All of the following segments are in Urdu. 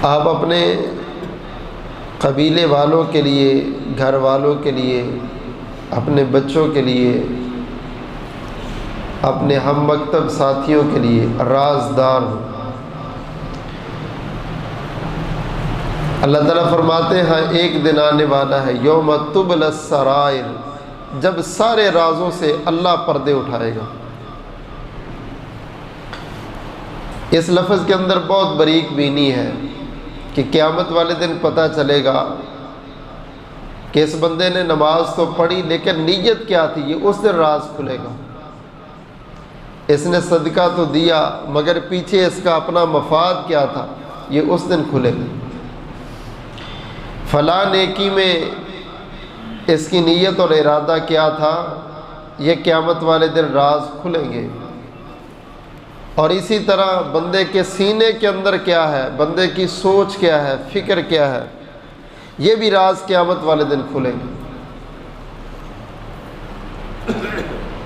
آپ اپنے قبیلے والوں کے لیے، گھر والوں کے لیے، اپنے بچوں کے لیے، اپنے ہم مکتب ساتھیوں کے لیے رازدار ہوں۔ اللہ تعالیٰ فرماتے ہیں ایک دن آنے والا ہے یوم تبلی السرائر، جب سارے رازوں سے اللہ پردے اٹھائے گا۔ اس لفظ کے اندر بہت باریک بینی ہے کہ قیامت والے دن پتہ چلے گا کہ اس بندے نے نماز تو پڑھی لیکن نیت کیا تھی، یہ اس دن راز کھلے گا۔ اس نے صدقہ تو دیا مگر پیچھے اس کا اپنا مفاد کیا تھا، یہ اس دن کھلے گا۔ فلاں نیکی میں اس کی نیت اور ارادہ کیا تھا، یہ قیامت والے دن راز کھلیں گے۔ اور اسی طرح بندے کے سینے کے اندر کیا ہے، بندے کی سوچ کیا ہے، فکر کیا ہے، یہ بھی راز قیامت والے دن کھلیں گے۔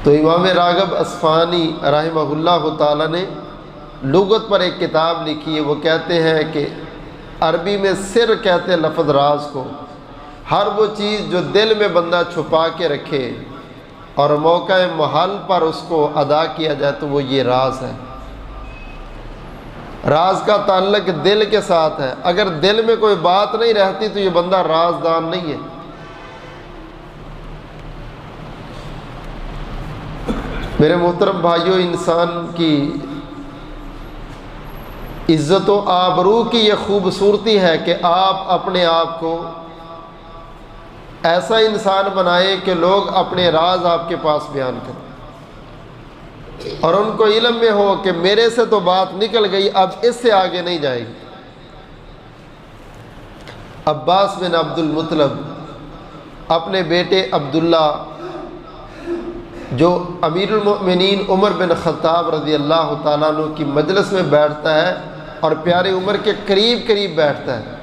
تو امام راغب اصفہانی رحمہ اللہ تعالی نے لغت پر ایک کتاب لکھی ہے، وہ کہتے ہیں کہ عربی میں سر کہتے ہیں لفظ راز کو، ہر وہ چیز جو دل میں بندہ چھپا کے رکھے اور موقع محل پر اس کو ادا کیا جائے تو وہ یہ راز ہے۔ راز کا تعلق دل کے ساتھ ہے، اگر دل میں کوئی بات نہیں رہتی تو یہ بندہ رازدان نہیں ہے۔ میرے محترم بھائیوں، انسان کی عزت و آبرو کی یہ خوبصورتی ہے کہ آپ اپنے آپ کو ایسا انسان بنائے کہ لوگ اپنے راز آپ کے پاس بیان کریں اور ان کو علم میں ہو کہ میرے سے تو بات نکل گئی، اب اس سے آگے نہیں جائے گی۔ عباس بن عبد المطلب اپنے بیٹے عبداللہ جو امیر المؤمنین عمر بن خطاب رضی اللہ تعالیٰ عنہ کی مجلس میں بیٹھتا ہے اور پیارے عمر کے قریب قریب بیٹھتا ہے،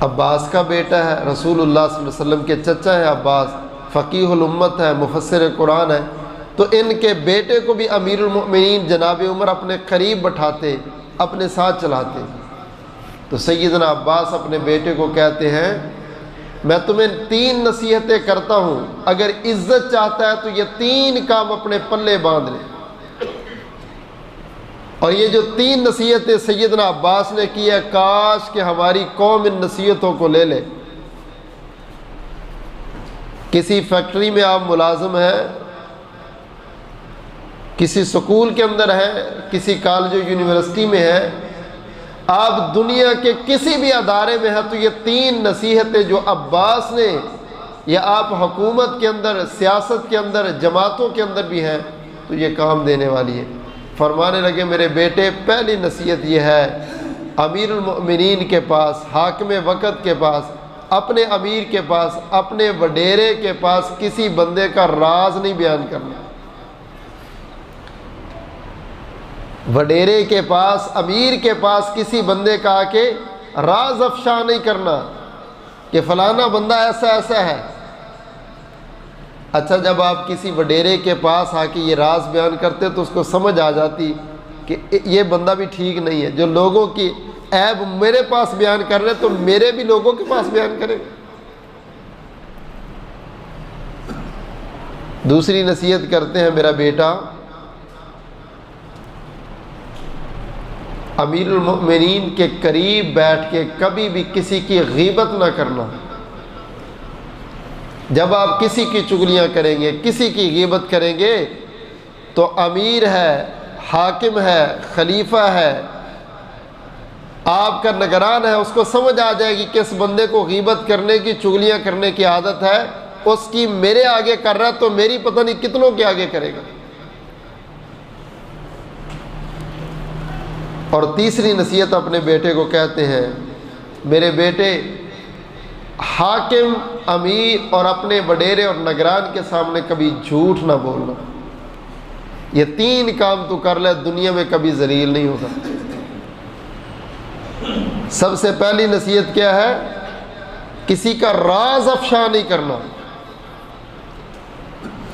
عباس کا بیٹا ہے، رسول اللہ صلی اللہ علیہ وسلم کے چچا ہے عباس، فقیہ الامت ہے، مفسر قرآن ہے، تو ان کے بیٹے کو بھی امیر المؤمنین جناب عمر اپنے قریب بٹھاتے، اپنے ساتھ چلاتے۔ تو سیدنا عباس اپنے بیٹے کو کہتے ہیں میں تمہیں 3 نصیحتیں کرتا ہوں، اگر عزت چاہتا ہے تو یہ 3 کام اپنے پلے باندھ لے۔ اور یہ جو 3 نصیحتیں سیدنا عباس نے کی ہے، کاش کہ ہماری قوم ان نصیحتوں کو لے لے۔ کسی فیکٹری میں آپ ملازم ہیں، کسی سکول کے اندر ہیں، کسی کالج و یونیورسٹی میں ہیں، آپ دنیا کے کسی بھی ادارے میں ہیں، تو یہ 3 نصیحتیں جو عباس نے، یا آپ حکومت کے اندر، سیاست کے اندر، جماعتوں کے اندر بھی ہیں، تو یہ کام دینے والی ہے۔ فرمانے لگے میرے بیٹے، پہلی نصیحت یہ ہے امیر المؤمنین کے پاس، حاکم وقت کے پاس، اپنے امیر کے پاس، اپنے وڈیرے کے پاس کسی بندے کا راز نہیں بیان کرنا۔ وڈیرے کے پاس، امیر کے پاس کسی بندے کا آ کے راز افشا نہیں کرنا کہ فلانا بندہ ایسا ایسا ہے۔ اچھا، جب آپ کسی وڈیرے کے پاس آ کے یہ راز بیان کرتے تو اس کو سمجھ آ جاتی کہ یہ بندہ بھی ٹھیک نہیں ہے، جو لوگوں کی عیب میرے پاس بیان کر رہے تو میرے بھی لوگوں کے پاس بیان کرے۔ دوسری نصیحت کرتے ہیں میرا بیٹا، امیر المؤمنین کے قریب بیٹھ کے کبھی بھی کسی کی غیبت نہ کرنا۔ جب آپ کسی کی چغلیاں کریں گے، کسی کی غیبت کریں گے تو امیر ہے، حاکم ہے، خلیفہ ہے، آپ کا نگران ہے، اس کو سمجھ آ جائے گی کہ اس بندے کو غیبت کرنے کی، چغلیاں کرنے کی عادت ہے، اس کی میرے آگے کر رہا ہے تو میری پتہ نہیں کتنوں کے آگے کرے گا۔ اور تیسری نصیحت اپنے بیٹے کو کہتے ہیں میرے بیٹے، حاکم، امیر اور اپنے وڈیرے اور نگران کے سامنے کبھی جھوٹ نہ بولنا۔ یہ 3 کام تو کر لے، دنیا میں کبھی ذلیل نہیں ہوگا۔ سب سے پہلی نصیحت کیا ہے؟ کسی کا راز افشا نہیں کرنا۔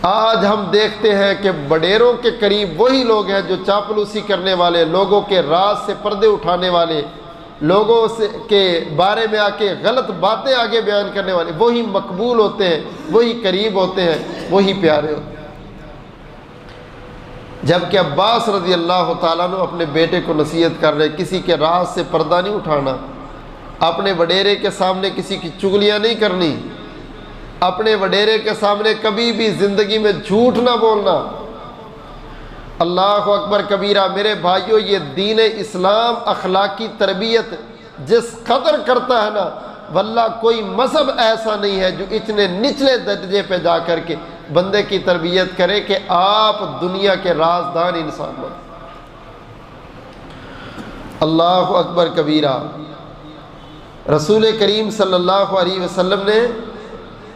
آج ہم دیکھتے ہیں کہ بڈیروں کے قریب وہی لوگ ہیں جو چاپلوسی کرنے والے، لوگوں کے راز سے پردے اٹھانے والے، لوگوں کے بارے میں آ کے غلط باتیں آگے بیان کرنے والے، وہی مقبول ہوتے ہیں، وہی قریب ہوتے ہیں، وہی پیارے ہوتے ہیں۔ جبکہ عباس رضی اللہ تعالیٰ عنہ اپنے بیٹے کو نصیحت کر رہے، کسی کے راز سے پردہ نہیں اٹھانا، اپنے وڈیرے کے سامنے کسی کی چگلیاں نہیں کرنی، اپنے وڈیرے کے سامنے کبھی بھی زندگی میں جھوٹ نہ بولنا۔ اللہ اکبر کبیرہ۔ میرے بھائیوں، یہ دین اسلام اخلاقی تربیت جس قدر کرتا ہے نا، واللہ کوئی مذہب ایسا نہیں ہے جو اتنے نچلے درجے پہ جا کر کے بندے کی تربیت کرے کہ آپ دنیا کے رازدان انسان بن۔ اللہ اکبر کبیرہ۔ رسول کریم صلی اللہ علیہ وسلم نے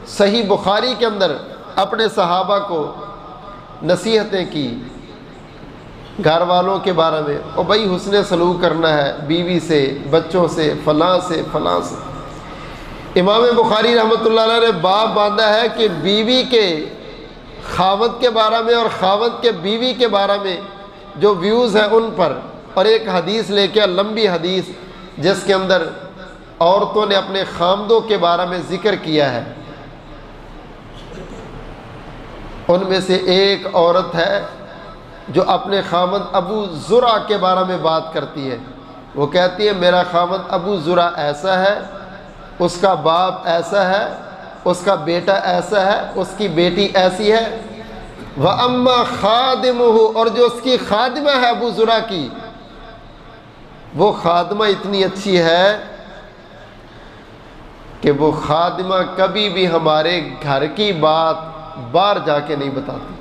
صحیح بخاری کے اندر اپنے صحابہ کو نصیحتیں کی گھر والوں کے بارے میں، اور بھائی حسن سلوک کرنا ہے بیوی سے، بچوں سے، فلاں سے فلاں سے۔ امام بخاری رحمۃ اللہ علیہ نے باب باندھا ہے کہ بیوی کے خاوند کے بارے میں اور خاوند کے بیوی کے بارے میں جو ویوز ہیں ان پر، اور ایک حدیث لے کے، لمبی حدیث جس کے اندر عورتوں نے اپنے خامدوں کے بارے میں ذکر کیا ہے۔ ان میں سے ایک عورت ہے جو اپنے خامد ابو زرع کے بارے میں بات کرتی ہے۔ وہ کہتی ہے میرا خامد ابو زرع ایسا ہے، اس کا باپ ایسا ہے، اس کا بیٹا ایسا ہے، اس کی بیٹی ایسی ہے۔ وَأَمَّا خَادِمُهُ، اور جو اس کی خادمہ ہے ابو زرع کی، وہ خادمہ اتنی اچھی ہے کہ وہ خادمہ کبھی بھی ہمارے گھر کی بات باہر جا کے نہیں بتاتی۔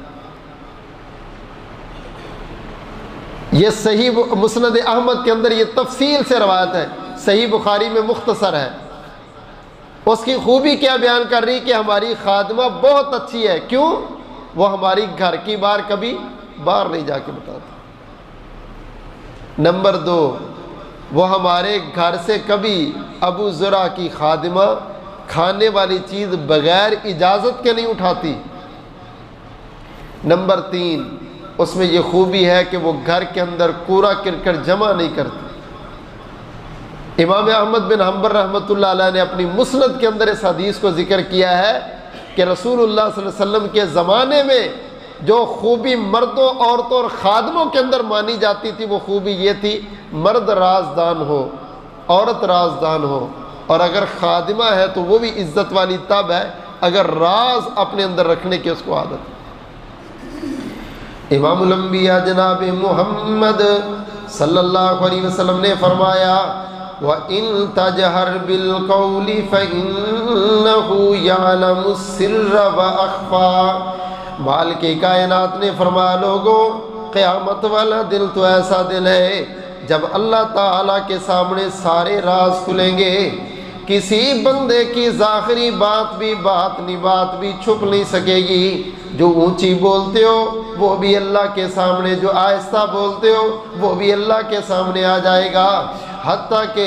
یہ صحیح مسند احمد کے اندر یہ تفصیل سے روایت ہے، صحیح بخاری میں مختصر ہے۔ اس کی خوبی کیا بیان کر رہی کہ ہماری خادمہ بہت اچھی ہے، کیوں؟ وہ ہماری گھر کی بات کبھی باہر نہیں جا کے بتاتی۔ نمبر 2، وہ ہمارے گھر سے کبھی ابو زرع کی خادمہ کھانے والی چیز بغیر اجازت کے نہیں اٹھاتی۔ نمبر 3، اس میں یہ خوبی ہے کہ وہ گھر کے اندر کوڑا کرکٹ جمع نہیں کرتی۔ امام احمد بن حنبل رحمۃ اللہ علیہ نے اپنی مسند کے اندر اس حدیث کو ذکر کیا ہے کہ رسول اللہ صلی اللہ علیہ وسلم کے زمانے میں جو خوبی مردوں، عورتوں اور خادموں کے اندر مانی جاتی تھی، وہ خوبی یہ تھی مرد رازدان ہو، عورت رازدان ہو، اور اگر خادمہ ہے تو وہ بھی عزت والی تب ہے اگر راز اپنے اندر رکھنے کی اس کو عادت ہے۔ امام الانبیاء جناب محمد صلی اللہ علیہ وسلم نے فرمایا وَإِن تَجْهَرْ بِالْقَوْلِ فَإِنَّهُ يَعْلَمُ السِّرَّ وَأَخْفَى۔ مالک کائنات نے فرمایا لوگوں، قیامت والا دن تو ایسا دن ہے جب اللہ تعالیٰ کے سامنے سارے راز کھلیں گے، کسی بندے کی ظاہری بات بھی باطنی بات بھی چھپ نہیں سکے گی۔ جو اونچی بولتے ہو وہ بھی اللہ کے سامنے، جو آہستہ بولتے ہو وہ بھی اللہ کے سامنے آ جائے گا، حتیٰ کہ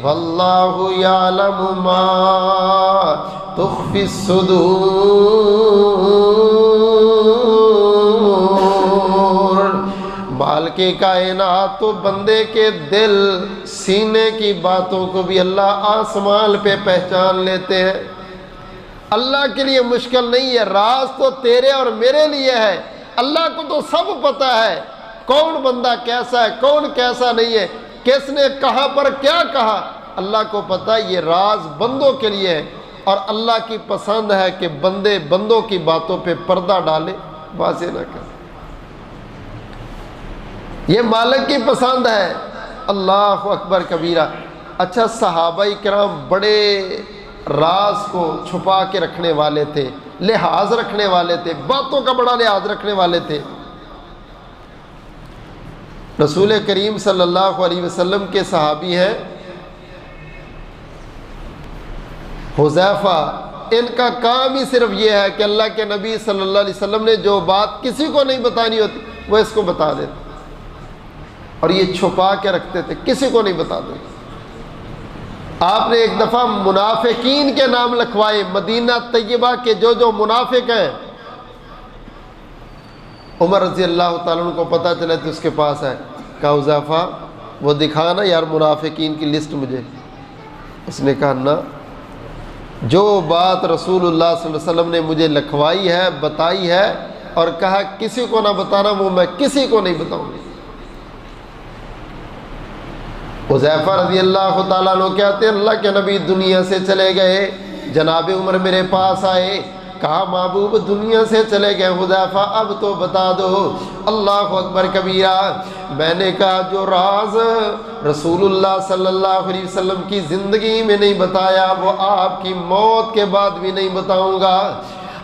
واللہ یعلم ما تخفی الصدور، مالک کائنات تو بندے کے دل سینے کی باتوں کو بھی اللہ آسمان پہ پہچان لیتے ہیں۔ اللہ کے لیے مشکل نہیں ہے، راز تو تیرے اور میرے لیے ہے، اللہ کو تو سب پتہ ہے کون بندہ کیسا ہے، کون کیسا نہیں ہے، کس نے کہاں پر کیا کہا، اللہ کو پتہ۔ یہ راز بندوں کے لیے ہے، اور اللہ کی پسند ہے کہ بندے بندوں کی باتوں پہ پردہ ڈالے، واضح نہ کرے۔ یہ مالک کی پسند ہے۔ اللہ اکبر کبیرہ۔ اچھا، صحابہ کرام بڑے راز کو چھپا کے رکھنے والے تھے، لحاظ رکھنے والے تھے، باتوں کا بڑا لحاظ رکھنے والے تھے۔ رسول کریم صلی اللہ علیہ وسلم کے صحابی ہیں حذیفہ، ان کا کام ہی صرف یہ ہے کہ اللہ کے نبی صلی اللہ علیہ وسلم نے جو بات کسی کو نہیں بتانی ہوتی وہ اس کو بتا دیتے، اور یہ چھپا کے رکھتے تھے، کسی کو نہیں بتا دیتے۔ آپ نے ایک دفعہ منافقین کے نام لکھوائے، مدینہ طیبہ کے جو منافق ہیں عمر رضی اللہ تعالیٰ عنہ کو پتہ چلا تو اس کے پاس آئے، کہا حذیفہ وہ دکھانا یار منافقین کی لسٹ مجھے۔ اس نے کہا نہ، جو بات رسول اللہ صلی اللہ علیہ وسلم نے مجھے لکھوائی ہے، بتائی ہے، اور کہا کسی کو نہ بتانا، وہ میں کسی کو نہیں بتاؤں گا۔ حذیفہ رضی اللہ تعالیٰ عنہ کہتے ہیں اللہ کے نبی دنیا سے چلے گئے، جناب عمر میرے پاس آئے، کہا محبوب دنیا سے چلے گئے حذیفہ اب تو بتا دو۔ اللہ اکبر کبیرہ۔ میں نے کہا جو راز رسول اللہ صلی اللہ علیہ وسلم کی زندگی میں نہیں بتایا وہ آپ کی موت کے بعد بھی نہیں بتاؤں گا۔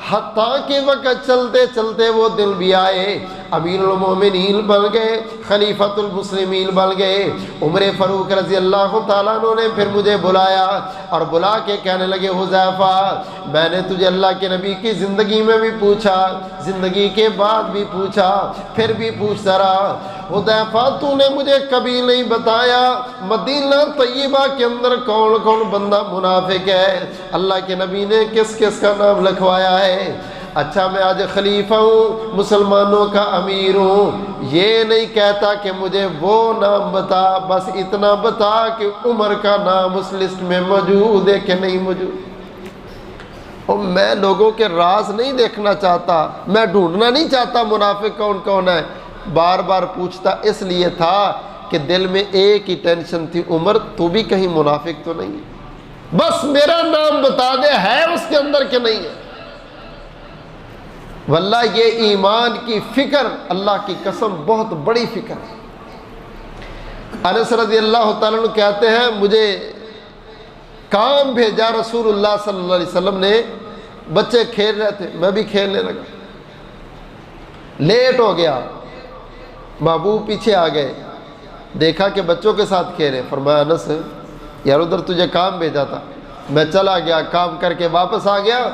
حتیٰ کہ وقت چلتے چلتے وہ دل بھی آئے، امیر المومنین بن گئے، خلیفۃ المسلمین بن گئے۔ عمر فاروق رضی اللہ تعالیٰ عنہ نے پھر مجھے بلایا اور بلا کے کہنے لگے حذیفہ میں نے تجھے اللہ کے نبی کی زندگی میں بھی پوچھا، زندگی کے بعد بھی پوچھا، پھر بھی پوچھتا رہا، حذیفہ تو نے مجھے کبھی نہیں بتایا مدینہ طیبہ کے اندر کون کون بندہ منافق ہے، اللہ کے نبی نے کس کس کا نام لکھوایا ہے۔ اچھا میں آج خلیفہ ہوں، مسلمانوں کا امیر ہوں، یہ نہیں کہتا کہ مجھے وہ نام بتا، بس اتنا بتا کہ عمر کا نام اس لسٹ میں موجود ہے کہ نہیں موجود۔ اور میں لوگوں کے راز نہیں دیکھنا چاہتا، میں ڈھونڈنا نہیں چاہتا منافق کون کون ہے، بار بار پوچھتا اس لیے تھا کہ دل میں ایک ہی ٹینشن تھی، عمر تو بھی کہیں منافق تو نہیں ہے، بس میرا نام بتا دے ہے اس کے اندر کہ نہیں ہے۔ واللہ یہ ایمان کی فکر اللہ کی قسم بہت بڑی فکر ہے۔ انس رضی اللہ تعالیٰ عنہ کہتے ہیں مجھے کام بھیجا رسول اللہ صلی اللہ علیہ وسلم نے، بچے کھیل رہے تھے میں بھی کھیلنے لگا، لیٹ ہو گیا، محبوب پیچھے آ گئے، دیکھا کہ بچوں کے ساتھ کھیلے، فرمایا انس یار ادھر تجھے کام بھیجا تھا۔ میں چلا گیا، کام کر کے واپس آ گیا۔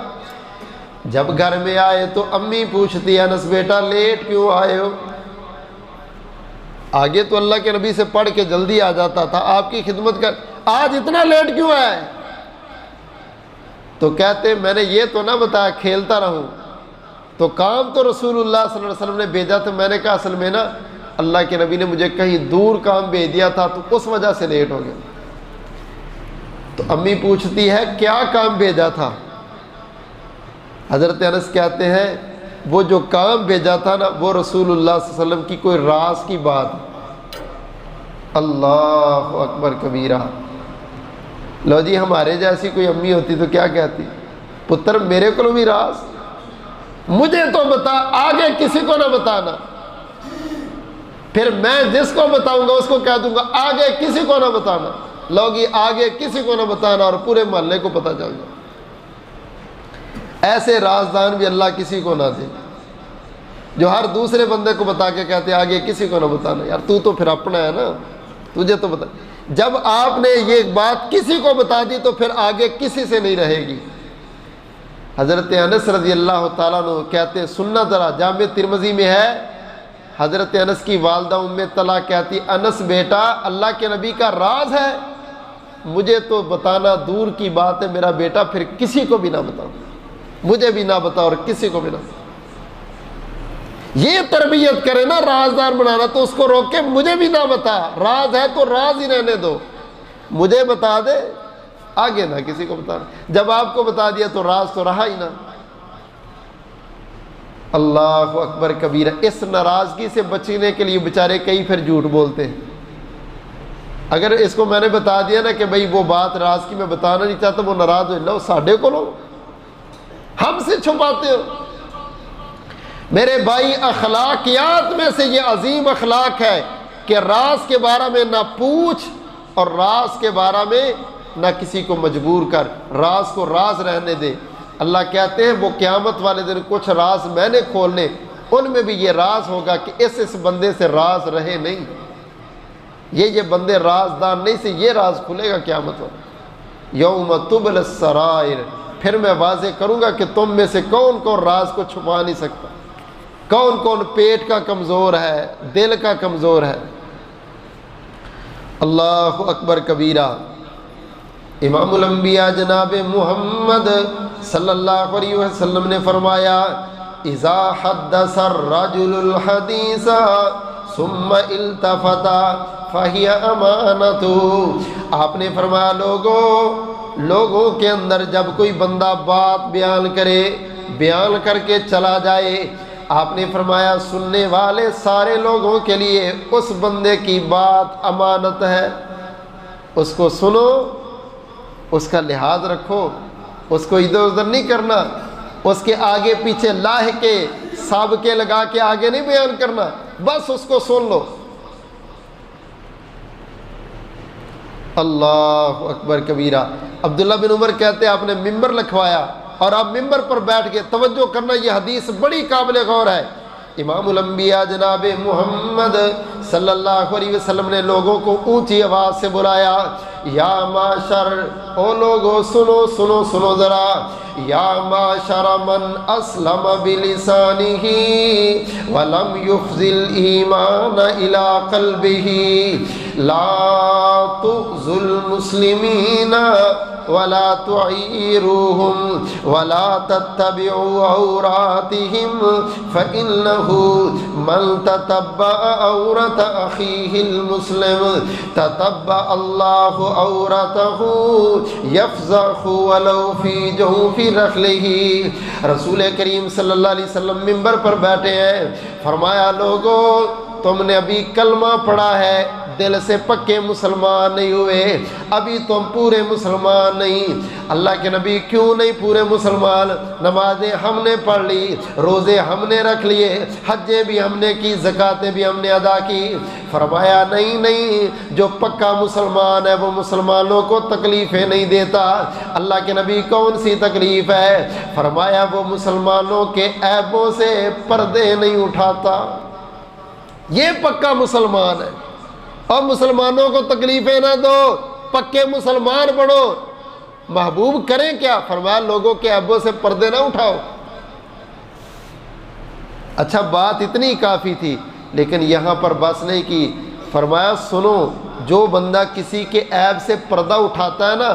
جب گھر میں آئے تو امی پوچھتی انس بیٹا لیٹ کیوں آئے ہو؟ آگے تو اللہ کے نبی سے پڑھ کے جلدی آ جاتا تھا، آپ کی خدمت کر، آج اتنا لیٹ کیوں آئے؟ تو کہتے میں نے یہ تو نہ بتایا کھیلتا رہوں، تو کام تو رسول اللہ صلی اللہ علیہ وسلم نے بھیجا تھا، میں نے کہا اصل میں نا اللہ کے نبی نے مجھے کہیں دور کام بھیج دیا تھا تو اس وجہ سے لیٹ ہو گیا۔ تو امی پوچھتی ہے کیا کام بھیجا تھا؟ حضرت انس کہتے ہیں وہ جو کام بھیجا تھا نا وہ رسول اللہ صلی اللہ علیہ وسلم کی کوئی راز کی بات۔ اللہ اکبر کبیرہ۔ لو جی ہمارے جیسی کوئی امی ہوتی تو کیا کہتی؟ پتر میرے کو بھی راز، مجھے تو بتا، آگے کسی کو نہ بتانا، پھر میں جس کو بتاؤں گا اس کو کہہ دوں گا آگے کسی کو نہ بتانا۔ لوگی آگے کسی کو نہ بتانا اور پورے محلے کو پتہ چل جائے۔ ایسے رازدان بھی اللہ کسی کو نہ دے جو ہر دوسرے بندے کو بتا کے کہتے آگے کسی کو نہ بتانا۔ یار تو پھر اپنا ہے نا، تجھے تو بتا۔ جب آپ نے یہ بات کسی کو بتا دی تو پھر آگے کسی سے نہیں رہے گی۔ حضرت انس رضی اللہ تعالیٰ عنہ کہتے ہیں سننا ذرا، جامع ترمذی میں ہے، حضرت انس کی والدہ ام طلحہ کہتی انس بیٹا اللہ کے نبی کا راز ہے، مجھے تو بتانا دور کی بات ہے، میرا بیٹا پھر کسی کو بھی نہ بتاؤ، مجھے بھی نہ بتا اور کسی کو بھی نہ بتا۔ یہ تربیت کرے نا رازدار بنانا، تو اس کو روک کے مجھے بھی نہ بتا، راز ہے تو راز ہی رہنے دو، مجھے بتا دے آگے نہ کسی کو بتانا۔ جب آپ کو بتا دیا تو راز تو رہا ہی نہ۔ اللہ اکبر کبیرہ۔ اس ناراضگی سے بچنے کے لیے بیچارے کئی پھر جھوٹ بولتے ہیں۔ اگر اس کو میں نے بتا دیا نا کہ بھئی وہ بات راز کی میں بتانا نہیں چاہتا، وہ ناراض ہو لو ساڑھے کو لو، ہم سے چھپاتے ہو۔ میرے بھائی اخلاقیات میں سے یہ عظیم اخلاق ہے کہ راز کے بارے میں نہ پوچھ اور راز کے بارے میں نہ کسی کو مجبور کر، راز کو راز رہنے دے۔ اللہ کہتے ہیں وہ قیامت والے دن کچھ راز میں نے کھولنے، ان میں بھی یہ راز ہوگا کہ اس بندے سے راز رہے نہیں، یہ بندے رازدار نہیں سے یہ راز کھلے گا قیامت والے یوم تبل السرائر۔ پھر میں واضح کروں گا کہ تم میں سے کون کون راز کو چھپا نہیں سکتا، کون کون پیٹ کا کمزور ہے، دل کا کمزور ہے۔ اللہ اکبر کبیرہ۔ امام الانبیاء جناب محمد صلی اللہ علیہ وسلم نے فرمایا اذا حدث الرجل الحدیث ثم التفت فہی امانت. آپ نے فرمایا لوگوں کے اندر جب کوئی بندہ بات بیان کر کے چلا جائے، آپ نے فرمایا سننے والے سارے لوگوں کے لیے اس بندے کی بات امانت ہے. اس کو سنو، اس کا لحاظ رکھو، اس کو ادھر ادھر نہیں کرنا، اس کے آگے پیچھے لاحقے سابقے لگا کے آگے نہیں بیان کرنا، بس اس کو سن لو. اللہ اکبر کبیرہ. عبداللہ بن عمر کہتے ہیں آپ نے ممبر لکھوایا اور آپ ممبر پر بیٹھ کے توجہ کرنا، یہ حدیث بڑی قابل غور ہے. امام الانبیاء جناب محمد صلی اللہ علیہ وسلم نے لوگوں کو اونچی آواز سے بلایا، یا معاشر، او لوگو سنو ذرا، یا معاشر من اسلم بلسانہ ولم یخزی الایمان الی قلبہ لا تؤذوا المسلمین ولا تعیروہم ولا تتبعوا عوراتہم فإنہ من تتبع عورت اخیہ المسلم تتبع اللہ عورتہ یفضح ولو فی جوف رحلہ. رسول کریم صلی اللہ علیہ وسلم ممبر پر بیٹھے ہیں، فرمایا لوگو تم نے ابھی کلمہ پڑھا ہے، دل سے پکے مسلمان نہیں ہوئے، ابھی تم پورے مسلمان نہیں. اللہ کے نبی کیوں نہیں پورے مسلمان؟ نمازیں ہم نے پڑھ لی، روزے ہم نے رکھ لیے، حجیں بھی ہم نے کی، زکاتیں بھی ہم نے ادا کی. فرمایا نہیں، جو پکا مسلمان ہے وہ مسلمانوں کو تکلیفیں نہیں دیتا. اللہ کے نبی کون سی تکلیف ہے؟ فرمایا وہ مسلمانوں کے عیبوں سے پردے نہیں اٹھاتا، یہ پکا مسلمان ہے. اور مسلمانوں کو تکلیفیں نہ دو، پکے مسلمان بڑھو. محبوب کریں کیا؟ فرمایا لوگوں کے عیبوں سے پردے نہ اٹھاؤ. اچھا بات اتنی کافی تھی، لیکن یہاں پر بس نہیں کی. فرمایا سنو، جو بندہ کسی کے عیب سے پردہ اٹھاتا ہے نا،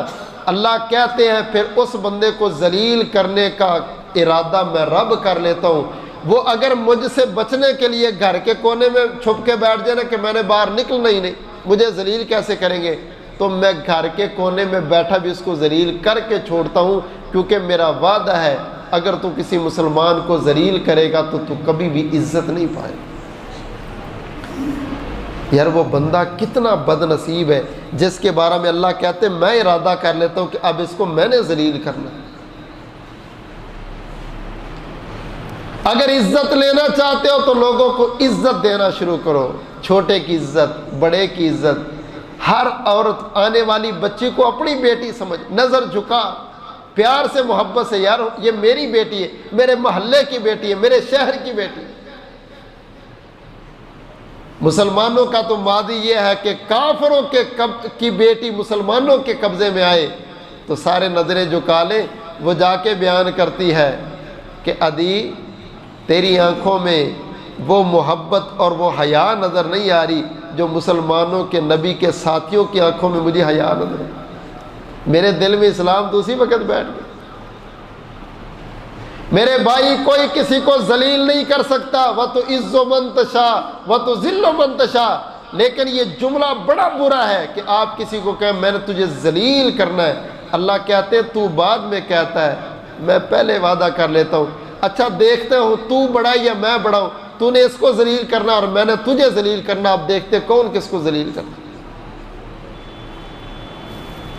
اللہ کہتے ہیں پھر اس بندے کو ذلیل کرنے کا ارادہ میں رب کر لیتا ہوں. وہ اگر مجھ سے بچنے کے لیے گھر کے کونے میں چھپ کے بیٹھ جائے نا کہ میں نے باہر نکلنا ہی نہیں، مجھے ذلیل کیسے کریں گے، تو میں گھر کے کونے میں بیٹھا بھی اس کو ذلیل کر کے چھوڑتا ہوں، کیونکہ میرا وعدہ ہے اگر تو کسی مسلمان کو ذلیل کرے گا تو کبھی بھی عزت نہیں پائے. یار وہ بندہ کتنا بد نصیب ہے جس کے بارے میں اللہ کہتے ہیں میں ارادہ کر لیتا ہوں کہ اب اس کو میں نے ذلیل کرنا. اگر عزت لینا چاہتے ہو تو لوگوں کو عزت دینا شروع کرو، چھوٹے کی عزت، بڑے کی عزت. ہر عورت آنے والی بچی کو اپنی بیٹی سمجھ، نظر جھکا، پیار سے محبت سے، یار یہ میری بیٹی ہے، میرے محلے کی بیٹی ہے، میرے شہر کی بیٹی ہے. مسلمانوں کا تو ماضی یہ ہے کہ کافروں کی بیٹی مسلمانوں کے قبضے میں آئے تو سارے نظریں جھکا لیں. وہ جا کے بیان کرتی ہے کہ عدی تیری آنکھوں میں وہ محبت اور وہ حیا نظر نہیں آ رہی جو مسلمانوں کے نبی کے ساتھیوں کی آنکھوں میں مجھے حیا نظر ہے. میرے دل میں اسلام تو اسی وقت بیٹھ گیا. میرے بھائی کوئی کسی کو ذلیل نہیں کر سکتا، وَتُعِزُّ مَن تَشَاءُ وَتُذِلُّ مَن تَشَاءُ. لیکن یہ جملہ بڑا برا ہے کہ آپ کسی کو کہیں میں نے تجھے ذلیل کرنا ہے. اللہ کہتے ہیں تو بعد میں کہتا ہے، میں پہلے وعدہ کر لیتا ہوں. اچھا دیکھتے ہو تو بڑا یا میں بڑا ہوں، تو نے اس کو ذلیل کرنا اور میں نے تجھے ذلیل کرنا، اب دیکھتے کون کس کو ذلیل کرنا.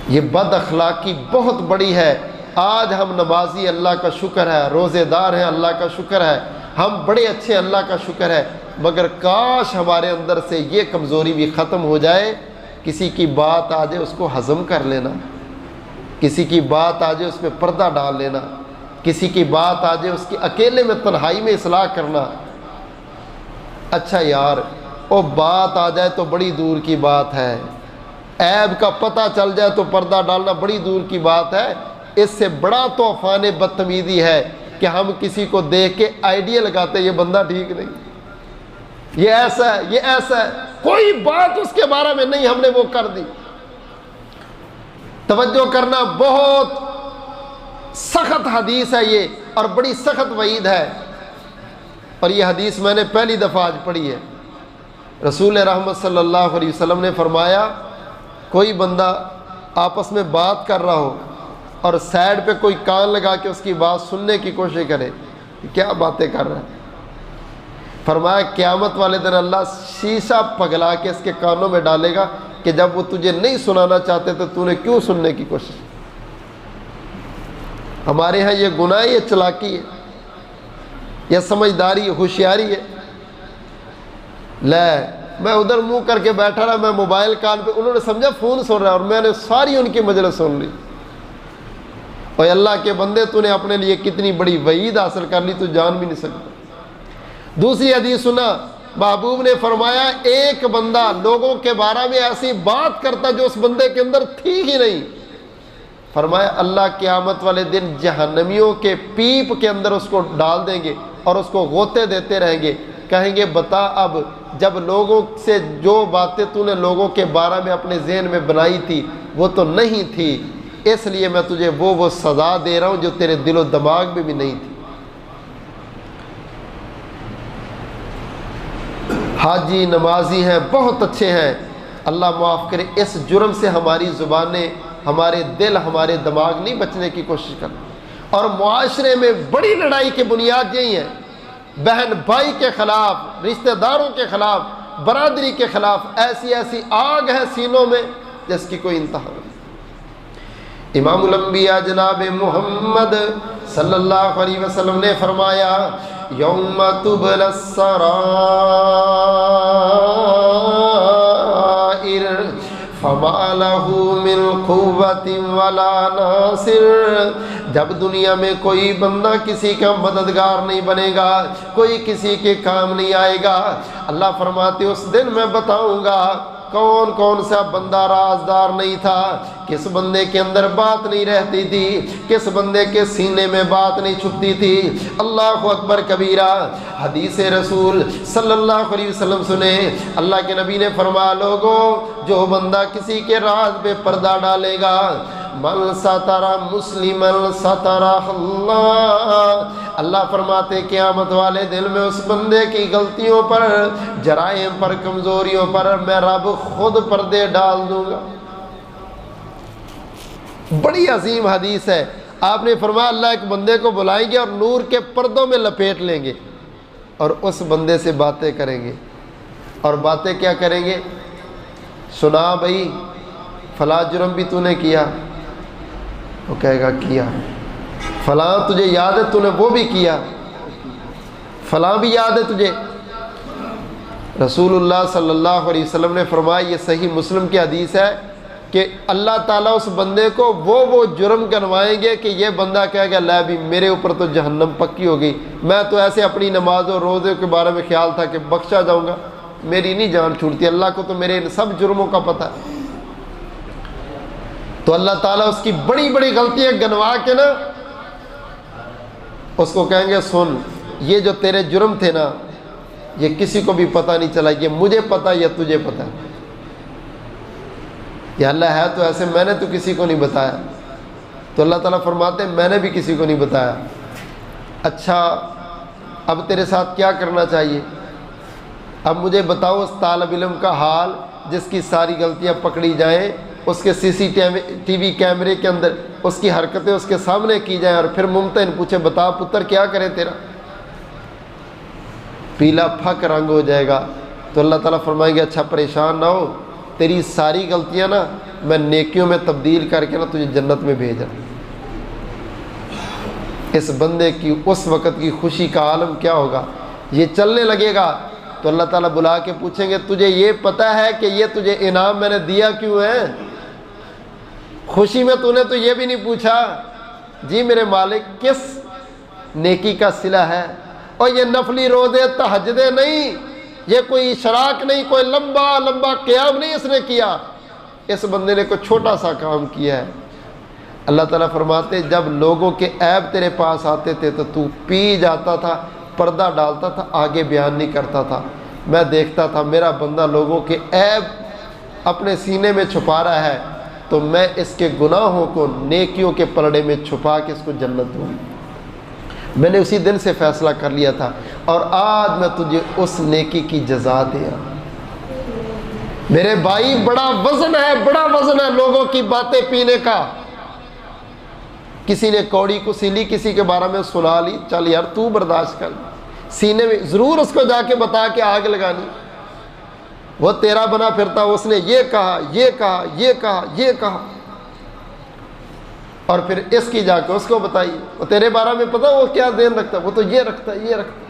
یہ بد اخلاقی بہت بڑی ہے. آج ہم نمازی اللہ کا شکر ہے، روزے دار ہیں اللہ کا شکر ہے، ہم بڑے اچھے اللہ کا شکر ہے، مگر کاش ہمارے اندر سے یہ کمزوری بھی ختم ہو جائے. کسی کی بات آ جائے اس کو ہضم کر لینا، کسی کی بات آ جائے اس میں پردہ ڈال لینا، کسی کی بات آ جائے اس کی اکیلے میں تنہائی میں اصلاح کرنا. اچھا یار وہ بات آ جائے تو بڑی دور کی بات ہے، عیب کا پتہ چل جائے تو پردہ ڈالنا بڑی دور کی بات ہے. اس سے بڑا طوفان بدتمیزی ہے کہ ہم کسی کو دیکھ کے آئیڈیا لگاتے یہ بندہ ٹھیک نہیں، یہ ایسا ہے، یہ ایسا ہے، کوئی بات اس کے بارے میں نہیں، ہم نے وہ کر دی. توجہ کرنا، بہت سخت حدیث ہے یہ اور بڑی سخت وعید ہے. اور یہ حدیث میں نے پہلی دفعہ آج پڑھی ہے۔ رسول رحمت صلی اللہ علیہ وسلم نے فرمایا کوئی بندہ آپس میں بات کر رہا ہو اور سائڈ پہ کوئی کان لگا کے اس کی بات سننے کی کوشش کرے، کیا باتیں کر رہا ہے، فرمایا قیامت والے دن اللہ شیشہ پگھلا کے اس کے کانوں میں ڈالے گا کہ جب وہ تجھے نہیں سنانا چاہتے تو تو نے کیوں سننے کی کوشش۔ ہمارے ہاں یہ گناہ، یہ چلاکی ہے، یہ سمجھداری، ہوشیاری ہے۔ میں ادھر منہ کر کے بیٹھا رہا، میں موبائل کان پہ، انہوں نے سمجھا فون سن رہا ہے اور میں نے ساری ان کی مجلس سن لی۔ اور اللہ کے بندے تو نے اپنے لیے کتنی بڑی وعید حاصل کر لی، تو جان بھی نہیں سکتا۔ دوسری حدیث سنا، محبوب نے فرمایا ایک بندہ لوگوں کے بارے میں ایسی بات کرتا جو اس بندے کے اندر تھی ہی نہیں، فرمایا اللہ قیامت والے دن جہنمیوں کے پیپ کے اندر اس کو ڈال دیں گے اور اس کو غوطے دیتے رہیں گے، کہیں گے بتا اب جب لوگوں سے جو باتیں تو نے لوگوں کے بارے میں اپنے ذہن میں بنائی تھی وہ تو نہیں تھی، اس لیے میں تجھے وہ سزا دے رہا ہوں جو تیرے دل و دماغ میں بھی نہیں تھی۔ حاجی نمازی ہیں، بہت اچھے ہیں، اللہ معاف کرے، اس جرم سے ہماری زبانیں، ہمارے دل، ہمارے دماغ نہیں بچنے کی کوشش کرتے۔ اور معاشرے میں بڑی لڑائی کی بنیاد یہی ہے، بہن بھائی کے خلاف، رشتہ داروں کے خلاف، برادری کے خلاف ایسی ایسی آگ ہے سینوں میں جس کی کوئی انتہا نہیں۔ امام الانبیاء جناب محمد صلی اللہ علیہ وسلم نے فرمایا یوم تبلی السرائر فما له من قوت ولا ناصر، جب دنیا میں کوئی بندہ کسی کا مددگار نہیں بنے گا، کوئی کسی کے کام نہیں آئے گا، اللہ فرماتے اس دن میں بتاؤں گا کون کون سا بندہ رازدار نہیں تھا، کس بندے کے اندر بات نہیں رہتی تھی، کس بندے کے سینے میں بات نہیں چھپتی تھی۔ اللہ اکبر کبیرہ۔ حدیث رسول صلی اللہ علیہ وسلم سنے، اللہ کے نبی نے فرمایا لوگوں جو بندہ کسی کے راز پہ پردہ ڈالے گا، من ستر مسلما سترہ اللہ، اللہ فرماتے قیامت والے دن میں اس بندے کی غلطیوں پر، جرائم پر، کمزوریوں پر میں رب خود پردے ڈال دوں گا۔ بڑی عظیم حدیث ہے۔ آپ نے فرمایا اللہ ایک بندے کو بلائیں گے اور نور کے پردوں میں لپیٹ لیں گے اور اس بندے سے باتیں کریں گے، اور باتیں کیا کریں گے؟ سنا بھائی فلاں جرم بھی تو نے کیا، وہ کہے گا کیا، فلاں تجھے یاد ہے تو نے وہ بھی کیا، فلاں بھی یاد ہے تجھے۔ رسول اللہ صلی اللہ علیہ وسلم نے فرمایا، یہ صحیح مسلم کی حدیث ہے، کہ اللہ تعالیٰ اس بندے کو وہ جرم گنوائیں گے کہ یہ بندہ کہے گا لا بھی میرے اوپر تو جہنم پکی ہو گئی، میں تو ایسے اپنی نماز و روزے کے بارے میں خیال تھا کہ بخشا جاؤں گا، میری نہیں جان چھوٹتی، اللہ کو تو میرے ان سب جرموں کا پتہ ہے۔ تو اللہ تعالیٰ اس کی بڑی بڑی غلطیاں گنوا کے نا اس کو کہیں گے سن یہ جو تیرے جرم تھے نا یہ کسی کو بھی پتہ نہیں چلا، یہ مجھے پتہ یا تجھے پتہ ہے، یا اللہ ہے تو ایسے میں نے تو کسی کو نہیں بتایا۔ تو اللہ تعالیٰ فرماتے ہیں میں نے بھی کسی کو نہیں بتایا۔ اچھا اب تیرے ساتھ کیا کرنا چاہیے؟ اب مجھے بتاؤ اس طالب علم کا حال جس کی ساری غلطیاں پکڑی جائیں، اس کے CCTV کیمرے کے اندر اس کی حرکتیں اس کے سامنے کی جائیں اور پھر ممتحن پوچھے بتا پتر کیا کرے تیرا؟ پیلا پھک رنگ ہو جائے گا۔ تو اللہ تعالیٰ فرمائیں گے اچھا پریشان نہ ہو، تیری ساری غلطیاں نا میں نیکیوں میں تبدیل کر کے نا تجھے جنت میں بھیجا۔ اس بندے کی اس وقت کی خوشی کا عالم کیا ہوگا؟ یہ چلنے لگے گا تو اللہ تعالیٰ بلا کے پوچھیں گے تجھے یہ پتہ ہے کہ یہ تجھے انعام میں نے دیا کیوں ہے؟ خوشی میں تو نے تو یہ بھی نہیں پوچھا جی میرے مالک کس نیکی کا صلہ ہے، اور یہ نفلی روزے تہجدیں نہیں، یہ کوئی اشراق نہیں، کوئی لمبا لمبا قیام نہیں اس نے کیا، اس بندے نے کوئی چھوٹا سا کام کیا ہے۔ اللہ تعالیٰ فرماتے جب لوگوں کے عیب تیرے پاس آتے تھے تو پی جاتا تھا، پردہ ڈالتا تھا، آگے بیان نہیں کرتا تھا، میں دیکھتا تھا میرا بندہ لوگوں کے عیب اپنے سینے میں چھپا رہا ہے تو میں اس کے گناہوں کو نیکیوں کے پلڑے میں چھپا کے اس کو جنت دوں۔ میں نے اسی دن سے فیصلہ کر لیا تھا اور آج میں تجھے اس نیکی کی جزا دے رہا ہوں۔ میرے بھائی بڑا وزن ہے لوگوں کی باتیں پینے کا۔ کسی نے کوڑی کو سی لی، کسی کے بارے میں سنا لی، چل یار تو برداشت کر، سینے میں ضرور اس کو جا کے بتا کے آگ لگانی۔ وہ تیرا بنا پھرتا، اس نے یہ کہا یہ کہا یہ کہا یہ کہا، اور پھر اس کی جا کے اس کو بتائی۔ وہ تیرے بارے میں پتا وہ کیا دین رکھتا، وہ تو یہ رکھتا یہ رکھتا۔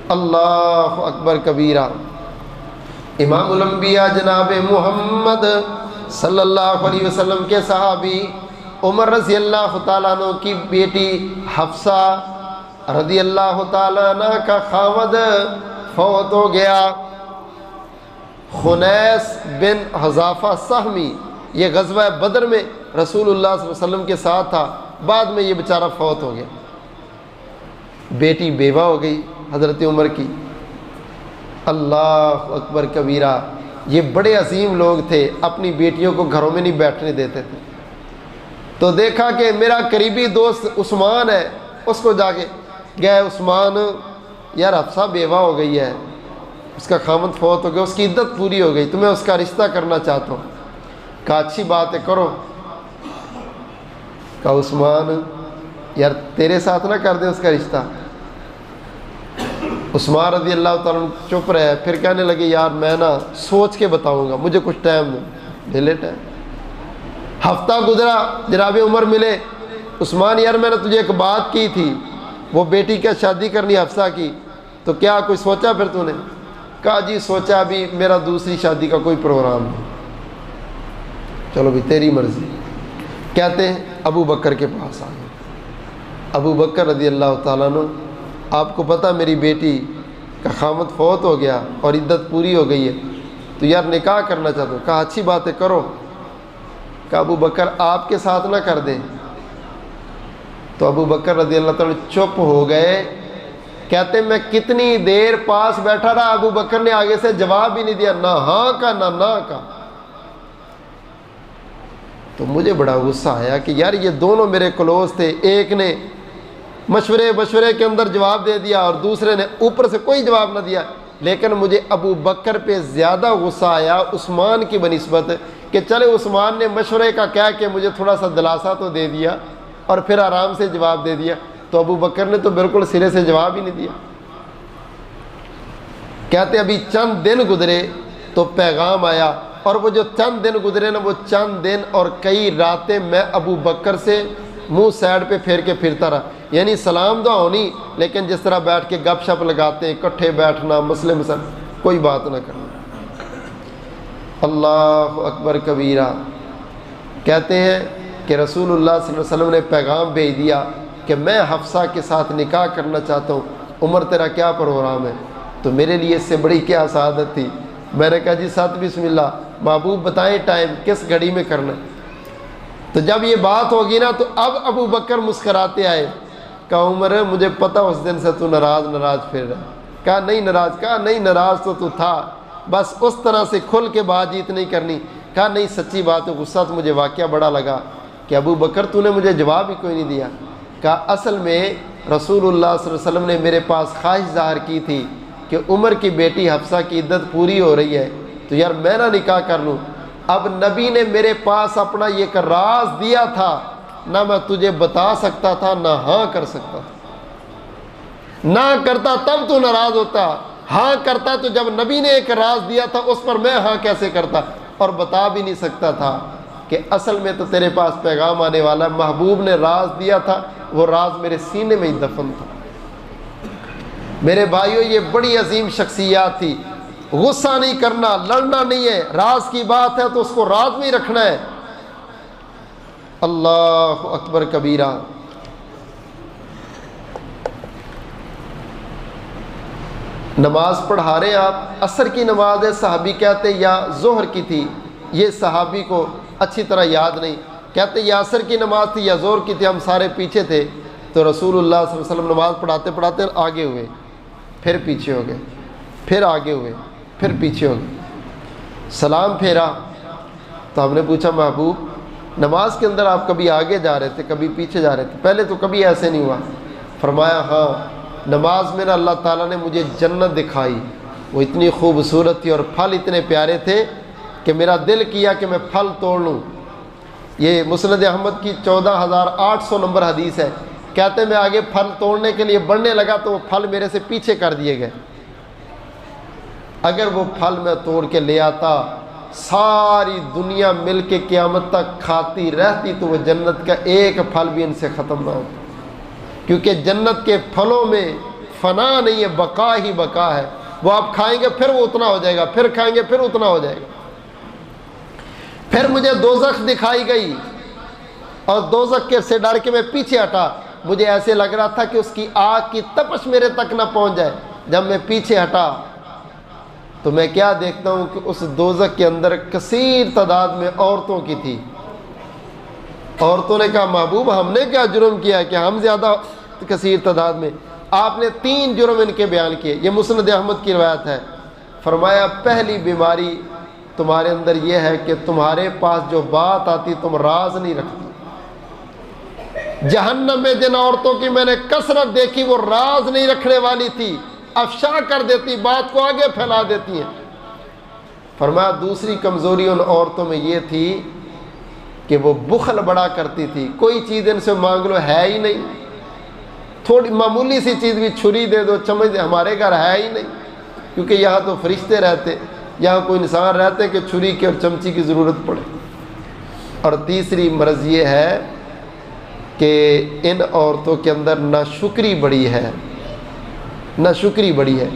اللہ اکبر کبیرہ۔ امام الانبیاء جناب محمد صلی اللہ علیہ وسلم کے صحابی عمر رضی اللہ تعالیٰ عنہ کی بیٹی حفصہ رضی اللہ تعالیٰ عنہ کا خاوند فوت ہو گیا۔ خنیس بن حذافہ سہمی، یہ غزوہ بدر میں رسول اللہ صلی اللہ علیہ وسلم کے ساتھ تھا، بعد میں یہ بیچارہ فوت ہو گیا۔ بیٹی بیوہ ہو گئی حضرت عمر کی۔ اللہ اکبر کبیرہ۔ یہ بڑے عظیم لوگ تھے، اپنی بیٹیوں کو گھروں میں نہیں بیٹھنے دیتے تھے۔ تو دیکھا کہ میرا قریبی دوست عثمان ہے، اس کو جا کے گئے، عثمان یار حفصہ بیوہ ہو گئی ہے، اس کا خامد فوت ہو گیا، اس کی عدت پوری ہو گئی، تو میں اس کا رشتہ کرنا چاہتا ہوں۔ کہا اچھی بات ہے کرو۔ کہا عثمان یار تیرے ساتھ نہ کر دیں اس کا رشتہ۔ عثمان رضی اللہ تعالیٰ چپ رہے، پھر کہنے لگے یار میں نا سوچ کے بتاؤں گا، مجھے کچھ ٹائم دے لے ٹائم۔ ہفتہ گزرا، جناب عمر ملے، عثمان یار میں نے تجھے ایک بات کی تھی، وہ بیٹی کیا شادی کرنی حفصہ کی، تو کیا کوئی سوچا پھر تو نے؟ کہا جی سوچا، ابھی میرا دوسری شادی کا کوئی پروگرام نہیں۔ چلو بھی تیری مرضی۔ کہتے ہیں ابو بکر کے پاس آ گئے۔ ابو بکر رضی اللہ تعالیٰ عنہ، آپ کو پتہ میری بیٹی کا خامد فوت ہو گیا اور عدت پوری ہو گئی ہے، تو یار نکاح کرنا چاہتا ہوں۔ کہا اچھی بات ہے کرو۔ کہ ابو بکر آپ کے ساتھ نہ کر دیں۔ تو ابو بکر رضی اللہ تعالیٰ چپ ہو گئے۔ کہتے میں کتنی دیر پاس بیٹھا رہا، ابو بکر نے آگے سے جواب ہی نہیں دیا، نہ ہاں کا نہ کا۔ تو مجھے بڑا غصہ آیا کہ یار یہ دونوں میرے کلوز تھے، ایک نے مشورے کے اندر جواب دے دیا اور دوسرے نے اوپر سے کوئی جواب نہ دیا، لیکن مجھے ابو بکر پہ زیادہ غصہ آیا عثمان کی بنسبت، کہ چلے عثمان نے مشورے کا کہہ کہ مجھے تھوڑا سا دلاسا تو دے دیا اور پھر آرام سے جواب دے دیا، تو ابو بکر نے تو بالکل سرے سے جواب ہی نہیں دیا۔ کہتے ابھی چند دن گزرے تو پیغام آیا، اور وہ جو چند دن گزرے نا، وہ چند دن اور کئی راتیں میں ابو بکر سے منہ سائڈ پہ پھیر کے پھرتا رہا، یعنی سلام دعا ہونی، لیکن جس طرح بیٹھ کے گپ شپ لگاتے ہیں، اکٹھے بیٹھنا، مسلم کوئی بات نہ کرنا۔ اللہ اکبر کبیرہ۔ کہتے ہیں کہ رسول اللہ صلی اللہ علیہ وسلم نے پیغام بھیج دیا کہ میں حفصہ کے ساتھ نکاح کرنا چاہتا ہوں، عمر تیرا کیا پروگرام ہے؟ تو میرے لیے اس سے بڑی کیا سعادت تھی، میں نے کہا جی ساتھ بسم اللہ، محبوب بتائیں ٹائم کس گھڑی میں کرنا ہے۔ تو جب یہ بات ہوگی نا، تو اب ابو بکر مسکراتے آئے۔ کہا عمر مجھے پتہ اس دن سے تو ناراض پھر رہا ہے۔ کہا نہیں ناراض، کہا نہیں ناراض تو تھا، بس اس طرح سے کھل کے بات چیت نہیں کرنی۔ کہا نہیں سچی بات ہے، غصہ تو مجھے واقعہ بڑا لگا کہ ابو بکر تو نے مجھے جواب ہی کوئی نہیں دیا۔ کہا اصل میں رسول اللہ صلی اللہ علیہ وسلم نے میرے پاس خواہش ظاہر کی تھی کہ عمر کی بیٹی حفصہ کی عدت پوری ہو رہی ہے، تو یار میں نہ نکاح کر لوں۔ اب نبی نے میرے پاس اپنا یہ ایک راز دیا تھا، نہ میں تجھے بتا سکتا تھا نہ ہاں کر سکتا تھا۔ نہ کرتا تب تو ناراض ہوتا، ہاں کرتا تو جب نبی نے ایک راز دیا تھا اس پر میں ہاں کیسے کرتا، اور بتا بھی نہیں سکتا تھا کہ اصل میں تو تیرے پاس پیغام آنے والا ہے، محبوب نے راز دیا تھا، وہ راز میرے سینے میں ہی دفن تھا۔ میرے بھائیو یہ بڑی عظیم شخصیات تھی۔ غصہ نہیں کرنا، لڑنا نہیں ہے، راز کی بات ہے تو اس کو راز میں ہی رکھنا ہے۔ اللہ اکبر کبیرہ۔ نماز پڑھا رہے آپ، عصر کی نماز ہے، صحابی کہتے یا ظہر کی تھی، یہ صحابی کو اچھی طرح یاد نہیں، کہتے یا عصر کی نماز تھی یا ظہر کی تھی، ہم سارے پیچھے تھے۔ تو رسول اللہ صلی اللہ علیہ وسلم نماز پڑھاتے پڑھاتے آگے ہوئے، پھر پیچھے ہو گئے، پھر آگے ہوئے، پھر پیچھے ہو گئے۔ سلام پھیرا تو ہم نے پوچھا محبوب نماز کے اندر آپ کبھی آگے جا رہے تھے کبھی پیچھے جا رہے تھے، پہلے تو کبھی ایسے نہیں ہوا۔ فرمایا ہاں، نماز میں نا اللہ تعالیٰ نے مجھے جنت دکھائی، وہ اتنی خوبصورت تھی اور پھل اتنے پیارے تھے کہ میرا دل کیا کہ میں پھل توڑ لوں۔ یہ مسند احمد کی 14,800 نمبر حدیث ہے۔ کہتے ہیں میں آگے پھل توڑنے کے لیے بڑھنے لگا تو وہ پھل میرے سے پیچھے کر دیے گئے۔ اگر وہ پھل میں توڑ کے لے آتا، ساری دنیا مل کے قیامت تک کھاتی رہتی تو وہ جنت کا ایک پھل بھی ان سے ختم نہ ہوتا، کیونکہ جنت کے پھلوں میں فنا نہیں ہے، بقا ہی بقا ہے۔ وہ آپ کھائیں گے پھر وہ اتنا ہو جائے گا، پھر کھائیں گے پھر اتنا ہو جائے گا۔ پھر مجھے دوزخ دکھائی گئی اور دوزخ کے سے ڈر کے میں پیچھے ہٹا، مجھے ایسے لگ رہا تھا کہ اس کی آگ کی تپش میرے تک نہ پہنچ جائے۔ جب میں پیچھے ہٹا تو میں کیا دیکھتا ہوں کہ اس دوزخ کے اندر کثیر تعداد میں عورتوں کی تھی۔ عورتوں نے کہا محبوب ہم نے کیا جرم کیا کہ ہم زیادہ کثیر تعداد میں؟ آپ نے 3 جرم ان کے بیان کیے، یہ مسند احمد کی روایت ہے۔ فرمایا پہلی بیماری تمہارے اندر یہ ہے کہ تمہارے پاس جو بات آتی تم راز نہیں رکھتی۔ جہنم میں جن عورتوں کی میں نے کثرت دیکھی وہ راز نہیں رکھنے والی تھی، افشا کر دیتی، بات کو آگے پھیلا دیتی ہیں۔ فرمایا دوسری کمزوری ان عورتوں میں یہ تھی کہ وہ بخل بڑا کرتی تھی، کوئی چیز ان سے مانگ لو ہے ہی نہیں، تھوڑی معمولی سی چیز بھی چھری دے دو چمچ دے، ہمارے گھر ہے ہی نہیں، کیونکہ یہاں تو فرشتے رہتے، یہاں کوئی انسان رہتے کہ چھری کی اور چمچی کی ضرورت پڑے۔ اور تیسری مرض یہ ہے کہ ان عورتوں کے اندر ناشکری بڑی ہے، ناشکری بڑی ہے۔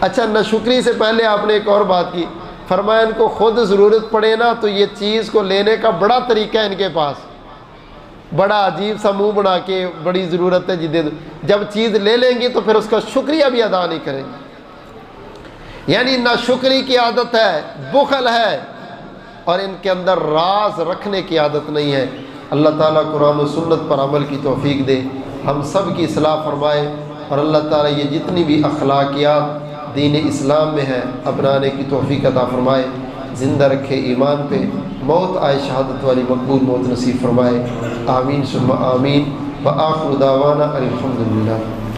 اچھا ناشکری سے پہلے آپ نے ایک اور بات کی، فرمایا ان کو خود ضرورت پڑے نا تو یہ چیز کو لینے کا بڑا طریقہ ہے ان کے پاس، بڑا عجیب سا منہ بنا کے بڑی ضرورت ہے جی دے دو، جب چیز لے لیں گی تو پھر اس کا شکریہ بھی ادا نہیں کریں گے۔ یعنی ناشکری کی عادت ہے، بخل ہے، اور ان کے اندر راز رکھنے کی عادت نہیں ہے۔ اللہ تعالیٰ قرآن و سنت پر عمل کی توفیق دے، ہم سب کی اصلاح فرمائے، اور اللہ تعالیٰ یہ جتنی بھی اخلاقیات دین اسلام میں ہے اپنانے کی توفیق عطا فرمائے، زندہ رکھے ایمان پہ، موت آئے شہادت والی مقبول موت نصیب فرمائے، آمین ثم آمین، وآخر دعوانا الحمدللہ۔